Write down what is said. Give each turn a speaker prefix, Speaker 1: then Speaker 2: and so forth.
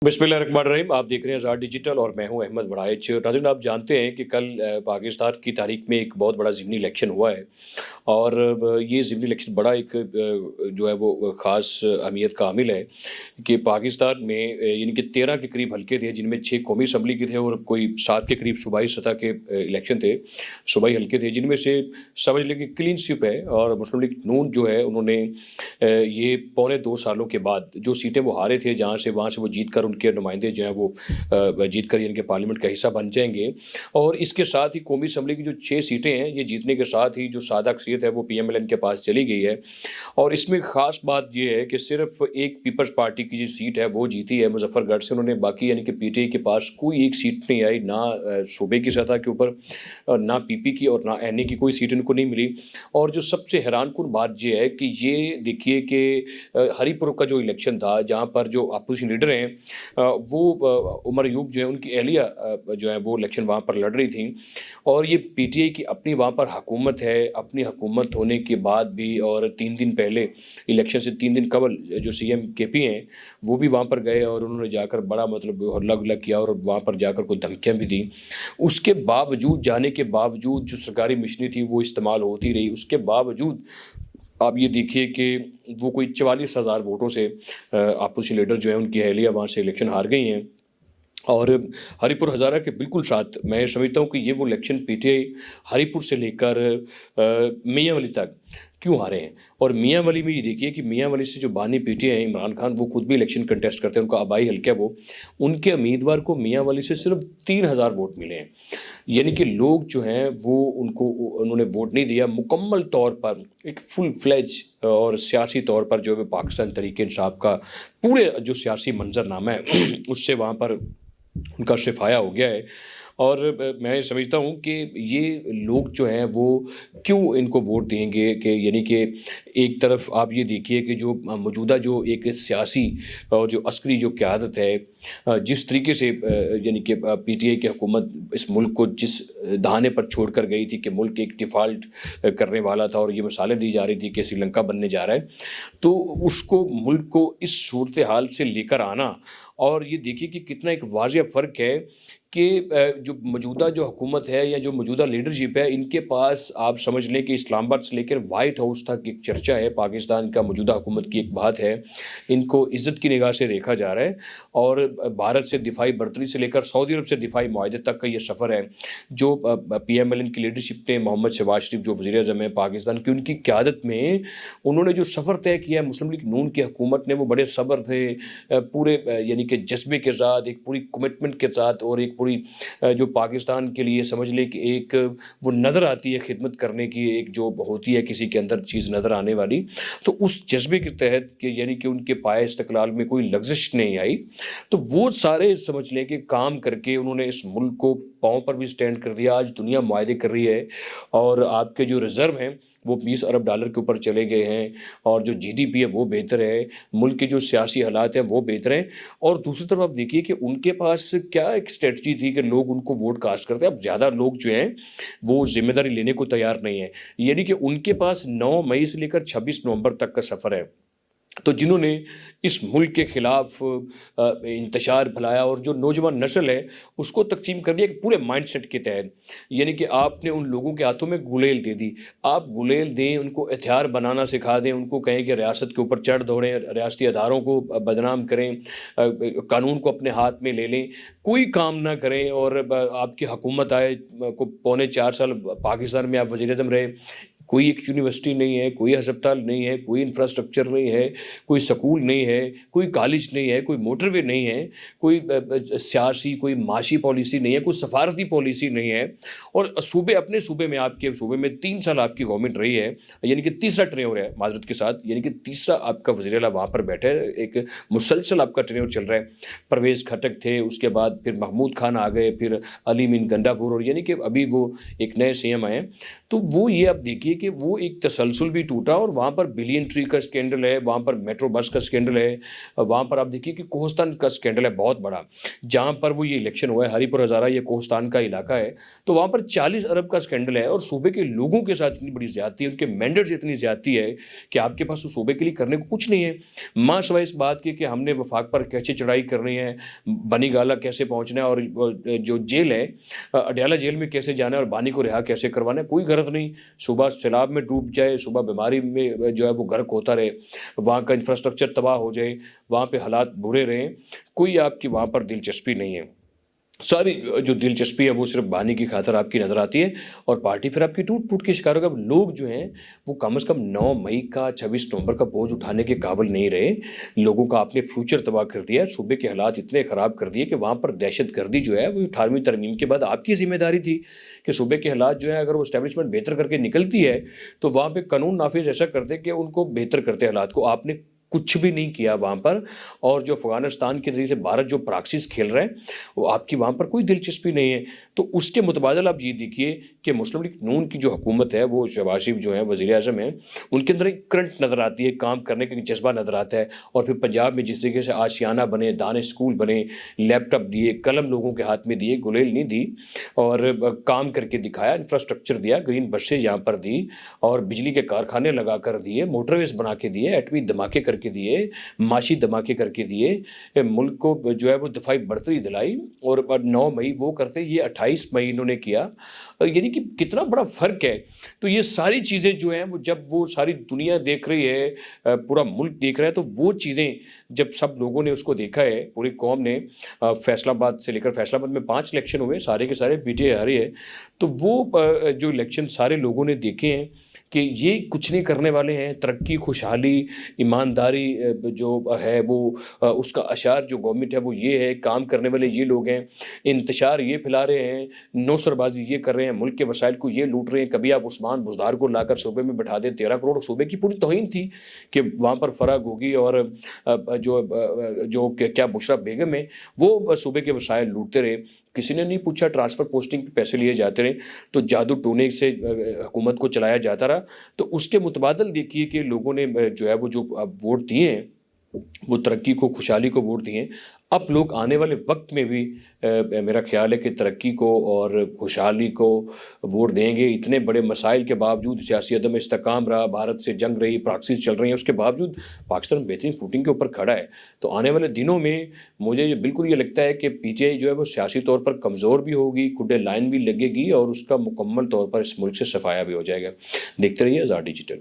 Speaker 1: बिस्मिल्लाहिर्रहमानिर्रहीम। आप देख रहे हैं आज़ाद डिजिटल और मैं हूं अहमद वड़ाइच। नाज़रीन, आप जानते हैं कि कल पाकिस्तान की तारीख में एक बहुत बड़ा ज़िमनी इलेक्शन हुआ है और ये ज़िमनी इलेक्शन बड़ा एक जो है वो ख़ास अहमियत का हामिल है कि पाकिस्तान में यानी कि 13 के करीब हलके थे, जिनमें 6 कौमी असम्बली के थे और कोई 7 के करीब सूबाई सतह के इलेक्शन थे, सूबाई हलके थे, जिनमें से समझ लें कि क्लीन स्वीप है। और मुस्लिम लीग नून जो है उन्होंने ये पौने 2 सालों के बाद जो सीटें वो हारे थे, जहाँ से वहाँ से वो जीत कर उनके नुमाइंदे जो हैं वो जीत कर यानी कि पार्लियामेंट का हिस्सा बन जाएंगे। और इसके साथ ही कौमी असम्बली की जो 6 सीटें हैं, ये जीतने के साथ ही जो सादा अक्सरियत है वो PMLN के पास चली गई है। और इसमें ख़ास बात ये है कि सिर्फ एक पीपल्स पार्टी की जो सीट है वो जीती है मुजफ्फरगढ़ से। उन्होंने बाकी यानी कि PTI के पास कोई एक सीट नहीं आई, ना सूबे की सतह के ऊपर, ना PP की और ना NA की कोई सीट इनको नहीं मिली। और जो सबसे हैरानकुन बात ये है कि ये देखिए कि हरीपुर का जो इलेक्शन था, जहाँ पर जो अपोजिशन लीडर हैं वो उमर अयूब जो है, उनकी अहलिया जो है वो इलेक्शन वहाँ पर लड़ रही थी। और ये PTI की अपनी वहाँ पर हुकूमत है। अपनी हुकूमत होने के बाद भी और 3 दिन पहले इलेक्शन से 3 दिन कबल जो CM KP हैं वो भी वहाँ पर गए और उन्होंने जाकर बड़ा मतलब हल्ला गुल्ला किया और वहाँ पर जाकर कोई धमकियाँ भी दी। उसके बावजूद, जाने के बावजूद जो सरकारी मशीनरी थी वो इस्तेमाल होती रही। उसके बावजूद आप ये देखिए कि वो कोई 44,000 वोटों से अपोजिशन लीडर जो है उनकी अहलिया वहाँ से इलेक्शन हार गई हैं। और हरीपुर हज़ारा के बिल्कुल साथ मैं समझता हूँ कि ये वो इलेक्शन PTI हरीपुर से लेकर मियाँवली तक क्यों हारे हैं। और मियाँवली में ये देखिए कि मियाँवली से जो बानी PTI हैं इमरान खान, वो खुद भी इलेक्शन कंटेस्ट करते हैं, उनका आबाई हल्का है वो, उनके उम्मीदवार को मियाँवली से सिर्फ 3,000 वोट मिले हैं। यानी कि लोग जो हैं वो उन्होंने वोट नहीं दिया। मुकम्मल तौर पर एक फुल फ्लेज और सियासी तौर पर जो है पाकिस्तान तहरीक इंसाफ का पूरे जो सियासी मंजरनामा है उससे वहाँ पर उनका सफाया हो गया है। और मैं समझता हूँ कि ये लोग जो हैं वो क्यों इनको वोट देंगे कि यानी कि एक तरफ आप ये देखिए कि जो मौजूदा जो एक सियासी और जो अस्करी जो क़यादत है, जिस तरीके से यानी कि PTI की हुकूमत इस मुल्क को जिस दहाने पर छोड़ कर गई थी कि मुल्क एक डिफ़ाल्ट करने वाला था और ये मिसालें दी जा रही थी कि श्रीलंका बनने जा रहा है, तो उसको मुल्क को इस सूरत हाल से लेकर आना। और ये देखिए कि कितना एक वाज़िह फ़र्क है कि जो मौजूदा जो हुकूमत है या जो मौजूदा लीडरशिप है, इनके पास आप समझ लें कि इस्लामाबाद से लेकर वाइट हाउस तक एक चर्चा है, पाकिस्तान का मौजूदा हुकूमत की एक बात है, इनको इज़्ज़त की निगाह से देखा जा रहा है। और भारत से दिफाई बर्तरी से लेकर सऊदी अरब से दिफाई मुआहदे तक का ये सफ़र है जो PMLN की लीडरशिप ने, मोहम्मद शहबाज शरीफ जो वज़ीर-ए-आज़म है पाकिस्तान की, उनकी क़यादत में उन्होंने जो सफ़र तय किया है, मुस्लिम लीग नून की हुकूमत ने वो बड़े सब्र से पूरे यानी कि जज्बे के साथ, एक पूरी कमिटमेंट के साथ और एक पूरी जो पाकिस्तान के लिए समझ लें कि एक वो नज़र आती है खिदमत करने की, एक जो होती है किसी के अंदर चीज़ नज़र आने वाली, तो उस जज्बे के तहत कि यानी कि उनके पाए इस्तक़लाल में कोई लग़ज़िश नहीं आई, तो वो सारे समझ लें कि काम करके उन्होंने इस मुल्क को पाँव पर भी स्टैंड कर दिया। आज दुनिया मुआहदे कर रही है और आपके जो रिज़र्व हैं वो $20 अरब के ऊपर चले गए हैं और जो GDP है वो बेहतर है, मुल्क के जो सियासी हालात हैं वो बेहतर हैं। और दूसरी तरफ आप देखिए कि उनके पास क्या एक स्ट्रेटजी थी कि लोग उनको वोट कास्ट करते हैं। अब ज़्यादा लोग जो हैं वो ज़िम्मेदारी लेने को तैयार नहीं है। यानी कि उनके पास 9 मई से लेकर 26 नवंबर तक का सफ़र है। तो जिन्होंने इस मुल्क के ख़िलाफ़ इंतशार फैलाया और जो नौजवान नस्ल है उसको तक़सीम कर दिया एक पूरे माइंडसेट के तहत। यानी कि आपने उन लोगों के हाथों में गुलेल दे दी। आप गुलेल दें, उनको हथियार बनाना सिखा दें, उनको कहें कि रियासत के ऊपर चढ़ दौड़ें, रियासती अदारों को बदनाम करें, कानून को अपने हाथ में ले लें, कोई काम ना करें और आपकी हुकूमत आए को पौने 4 साल पाकिस्तान में आप वज़ीर-ए-आज़म रहे, कोई एक यूनिवर्सिटी नहीं है, कोई अस्पताल नहीं है, कोई इंफ्रास्ट्रक्चर नहीं है, कोई स्कूल नहीं है, कोई कॉलेज नहीं है, कोई मोटरवे नहीं है, कोई सियासी कोई माशी पॉलिसी नहीं है, कोई सफारती पॉलिसी नहीं है। और सूबे, अपने सूबे में, आपके सूबे में 3 साल आपकी गवर्नमेंट रही है, यानी कि तीसरा टेन्योर है माज़रत के साथ, यानी कि तीसरा आपका वज़ीर आला वहाँ पर बैठा है, एक मुसलसल आपका टेन्योर चल रहा है। परवेज़ खटक थे, उसके बाद फिर महमूद खान आ गए, फिर अली मीन गंडापुर, और यानी कि अभी वो एक नए CM आए हैं। तो वो ये आप देखिए کہ وہ ایک تسلسل بھی ٹوٹا اور وہاں پر بلین ٹری کا اسکینڈل ہے, وہاں پر میٹرو بس کا اسکینڈل ہے, وہاں پر آپ دیکھیے کہ کوہستان کا اسکینڈل ہے بہت بڑا, جہاں پر وہ یہ الیکشن ہوا ہے, ہری پور ہزارہ یہ کوہستان کا علاقہ ہے, تو وہاں پر 40 ارب کا اسکینڈل ہے اور صوبے کے لوگوں کے ساتھ اتنی بڑی زیادتی ہے, ان کے مینڈیٹس اتنی زیادتی ہے کہ آپ کے پاس اس صوبے کے لیے کرنے کو کچھ نہیں ہے, ماں سوائے اس بات کی کہ ہم نے وفاق پر کیسے چڑھائی کرنی ہے, بنی گالا کیسے پہنچنا ہے, اور جو جیل ہے اڈیالہ جیل میں کیسے جانا ہے اور بانی کو رہا کیسے کروانا ہے, کوئی غرض نہیں. صبح سیلاب میں ڈوب جائے, صبح بیماری میں جو ہے وہ غرق ہوتا رہے, وہاں کا انفراسٹرکچر تباہ ہو جائے, وہاں پہ حالات برے رہیں, کوئی آپ کی وہاں پر دلچسپی نہیں ہے. ساری جو دلچسپی ہے وہ صرف بانی کی خاطر آپ کی نظر آتی ہے, اور پارٹی پھر آپ کی ٹوٹ ٹوٹ کے شکار ہوگا. لوگ جو ہیں وہ کم از کم 9 مئی کا 26 نومبر کا بوجھ اٹھانے کے قابل نہیں رہے. لوگوں کا آپ نے فیوچر تباہ کر دیا, صوبے کے حالات اتنے خراب کر دیے کہ وہاں پر دہشت گردی جو ہے وہ 18ویں ترمیم کے بعد آپ کی ذمہ داری تھی کہ صوبے کے حالات جو ہے اگر وہ اسٹیبلشمنٹ بہتر کر کے نکلتی ہے تو وہاں پہ قانون نافذ ایسا کرتے کہ ان کو بہتر کرتے حالات کو. آپ نے کچھ بھی نہیں کیا وہاں پر, اور جو افغانستان کے ذریعے سے بھارت جو پراکسیز کھیل رہے ہیں وہ آپ کی وہاں پر کوئی دلچسپی نہیں ہے. تو اس کے متبادل آپ یہ دیکھیے کہ مسلم لیگ نون کی جو حکومت ہے, وہ شہباز شریف جو ہیں وزیر اعظم ہیں, ان کے اندر ایک کرنٹ نظر آتی ہے, کام کرنے کا جذبہ نظر آتا ہے. اور پھر پنجاب میں جس طریقے سے آشیانہ بنے, دانے اسکول بنے, لیپ ٹاپ دیے, قلم لوگوں کے ہاتھ میں دیے, گلیل نہیں دی, اور کام کر کے دکھایا, انفراسٹرکچر دیا, گرین بسیں یہاں پر دی, اور بجلی کے کارخانے لگا کر دیے, موٹر ویز بنا کے دیے, ایٹمی دھماکے کر کے دیے, معاشی دھماکے کر کے دیے, ملک کو جو ہے وہ دفاعی برتری دلائی. اور 9 مئی وہ کرتے, یہ 28 مئی انہوں نے کیا, یعنی کہ کتنا بڑا فرق ہے. تو یہ ساری چیزیں جو ہیں وہ جب وہ ساری دنیا دیکھ رہی ہے, پورا ملک دیکھ رہا ہے, تو وہ چیزیں جب سب لوگوں نے اس کو دیکھا ہے, پوری قوم نے, فیصل آباد سے لے کر فیصل آباد میں 5 الیکشن ہوئے, سارے کے سارے پی ٹی آئی ہاری ہے, تو وہ جو الیکشن سارے لوگوں نے دیکھے ہیں کہ یہ کچھ نہیں کرنے والے ہیں. ترقی, خوشحالی, ایمانداری جو ہے وہ اس کا اشعار جو گورنمنٹ ہے وہ یہ ہے, کام کرنے والے یہ لوگ ہیں, انتشار یہ پھیلا رہے ہیں, نوسر بازی یہ کر رہے ہیں, ملک کے وسائل کو یہ لوٹ رہے ہیں. کبھی آپ عثمان بزدار کو لا کر صوبے میں بٹھا دیں, 13 کروڑ صوبے کی پوری توہین تھی کہ وہاں پر فراغ ہوگی, اور جو کیا بشرا بیگم ہے وہ صوبے کے وسائل لوٹتے رہے. کسی نے نہیں پوچھا, ٹرانسفر پوسٹنگ پہ پیسے لیے جاتے رہے, تو جادو ٹونے سے حکومت کو چلایا جاتا رہا. تو اس کے متبادل دیکھیے کہ لوگوں نے جو ہے وہ جو ووٹ دیے ہیں وہ ترقی کو, خوشحالی کو ووٹ دیے ہیں. اب لوگ آنے والے وقت میں بھی میرا خیال ہے کہ ترقی کو اور خوشحالی کو ووٹ دیں گے. اتنے بڑے مسائل کے باوجود, سیاسی عدم استحکام رہا, بھارت سے جنگ رہی, پراکسیز چل رہی ہیں, اس کے باوجود پاکستان بہترین فوٹنگ کے اوپر کھڑا ہے. تو آنے والے دنوں میں مجھے بالکل یہ لگتا ہے کہ پی ٹی آئی جو ہے وہ سیاسی طور پر کمزور بھی ہوگی, کھڈے لائن بھی لگے گی, اور اس کا مکمل طور پر اس ملک سے صفایا بھی ہو جائے گا. دیکھتے رہیے آزاد ڈیجیٹل.